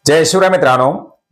जय शिवराय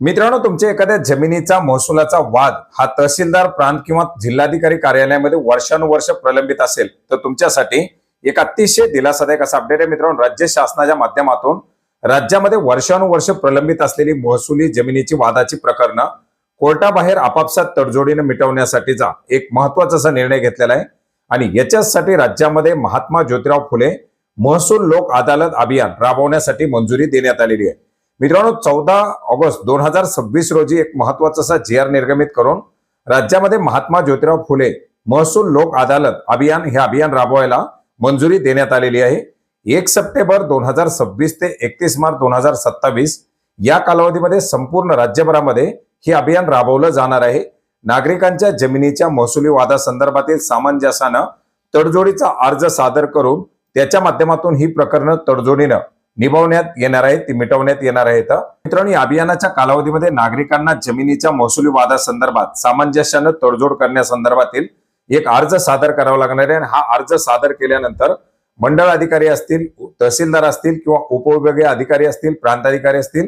मित्रांनो तुमच्या एखाद्या जमिनीचा महसुलाचा वाद हा तहसीलदार प्रांत किंवा जिल्हाधिकारी कार्यालयामध्ये वर्षानुवर्ष प्रलंबित असेल तर तुमच्यासाठी एक अतिशय दिलासादायक असा अपडेट आहे मित्रांनो। राज्य शासनाच्या माध्यमातून राज्यामध्ये वर्षानुवर्ष प्रलंबित असलेली महसुली जमिनीची वादाची प्रकरणं कोर्टाबाहेर आपापसात तडजोडीने मिटवण्यासाठीचा एक महत्त्वाचा असा निर्णय घेतलेला आहे आणि याच्यासाठी राज्यामध्ये महात्मा ज्योतिराव फुले महसूल लोक अदालत अभियान राबवण्यासाठी मंजुरी देण्यात आलेली आहे। मित्रांनो 14 ऑगस्ट 2026 रोजी एक महत्त्वाचा असा जी आर निर्गमित करून राज्यामध्ये महात्मा ज्योतिराव फुले महसूल लोक अदालत अभियान हे अभियान राबवायला मंजुरी देण्यात आलेली आहे। 1 सप्टेंबर 2026 ते 31 मार्च 2027 या कालावधीमध्ये संपूर्ण राज्यभरामध्ये हे अभियान राबवलं जाणार आहे। नागरिकांच्या जमिनीच्या महसुली वादासंदर्भातील सामंजस्यानं तडजोडीचा अर्ज सादर करून त्याच्या माध्यमातून ही प्रकरणं तडजोडीनं निभावण्यात येणार आहे, ती मिटवण्यात येणार आहेत। मित्रांनो, या अभियानाच्या कालावधीमध्ये नागरिकांना जमिनीच्या महसुली वादासंदर्भात सामंजस्यानं तडजोड करण्यासंदर्भातील एक अर्ज सादर करावा लागणार आहे। हा अर्ज सादर केल्यानंतर मंडळ अधिकारी असतील, तहसीलदार असतील किंवा उपविभागीय अधिकारी असतील, प्रांताधिकारी असतील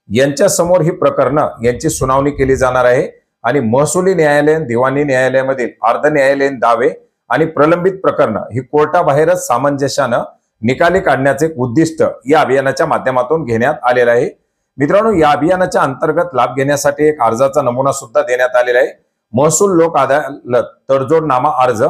यांच्या समोर ही प्रकरणं यांची सुनावणी केली जाणार आहे आणि महसुली न्यायालय, दिवाणी न्यायालयामधील अर्ध न्यायालयीन दावे आणि प्रलंबित प्रकरणं ही कोर्टाबाहेरच सामंजस्यानं निकाली काढण्याचे उद्दिष्ट या अभियानाच्या माध्यमातून घेण्यात आलेलं आहे। मित्रांनो, या अभियानाच्या अंतर्गत लाभ घेण्यासाठी एक अर्जाचा नमुना सुद्धा देण्यात आलेला आहे। महसूल लोक अदालत तडजोडनामा अर्ज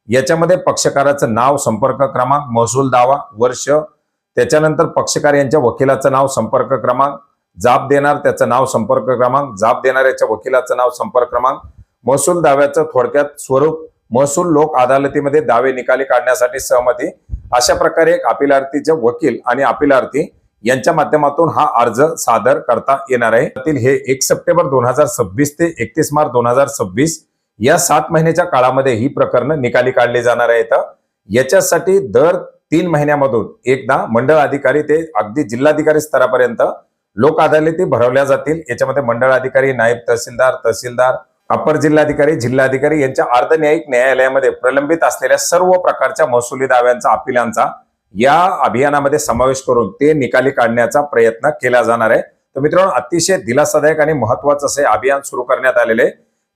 याच्यामध्ये पक्षकाराचं नाव, संपर्क क्रमांक, महसूल दावा, वर्ष, त्याच्यानंतर पक्षकार यांच्या वकिलाचं नाव, संपर्क क्रमांक, जाब देणार त्याचं नाव, संपर्क क्रमांक, जाब देणाऱ्याच्या वकिलाचं नाव, संपर्क क्रमांक, महसूल दाव्याचं थोडक्यात स्वरूप, महसूल लोक अदालतीमध्ये दावे निकाली काढण्यासाठी सहमती, अशा प्रकारे एक अपिलार्थीचे वकील आणि अपिलार्थी यांच्या माध्यमातून हा अर्ज सादर करता येणार आहे। हे 1 सप्टेंबर 2026 ते 31 मार्च 2026 या 7 महिन्याच्या काळामध्ये ही प्रकरणं निकाली काढली जाणार आहेत। याच्यासाठी दर 3 महिन्यामधून एकदा मंडळ अधिकारी ते अगदी जिल्हाधिकारी स्तरापर्यंत लोक अदालती भरवल्या जातील। याच्यामध्ये मंडळ अधिकारी, नायब तहसीलदार, अपर जिल्हाधिकारी, जिल्हाधिकारी यांच्या अर्धन्यायिक न्यायालयामध्ये प्रलंबित असलेल्या सर्व प्रकारच्या महसुली दाव्यांचा, अपिलांचा या अभियानामध्ये समावेश करून ते निकाली काढण्याचा प्रयत्न केला जाणार आहे। तर मित्रांनो, अतिशय दिलासादायक आणि महत्त्वाचं असे अभियान सुरू करण्यात आलेले,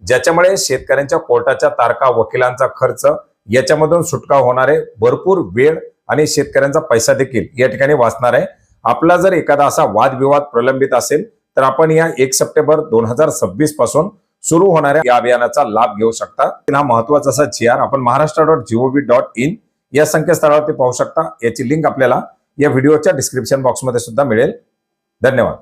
ज्याच्यामुळे शेतकऱ्यांच्या कोर्टाच्या तारखा, वकिलांचा खर्च याच्यामधून सुटका होणार आहे, भरपूर वेळ आणि शेतकऱ्यांचा पैसा देखील या ठिकाणी वाचणार आहे। आपला जर एखादा असा वादविवाद प्रलंबित असेल तर आपण या 1 सप्टेंबर 2026 पासून सुरू होणाऱ्या या अभियानाचा लाभ घेऊ शकता। हा महत्त्वाचा असा जी.आर. आपण maharashtra.gov.in या संकेतस्थळावरती पाहू शकता। याची लिंक आपल्याला या व्हिडिओच्या डिस्क्रिप्शन बॉक्समध्ये सुद्धा मिळेल। धन्यवाद।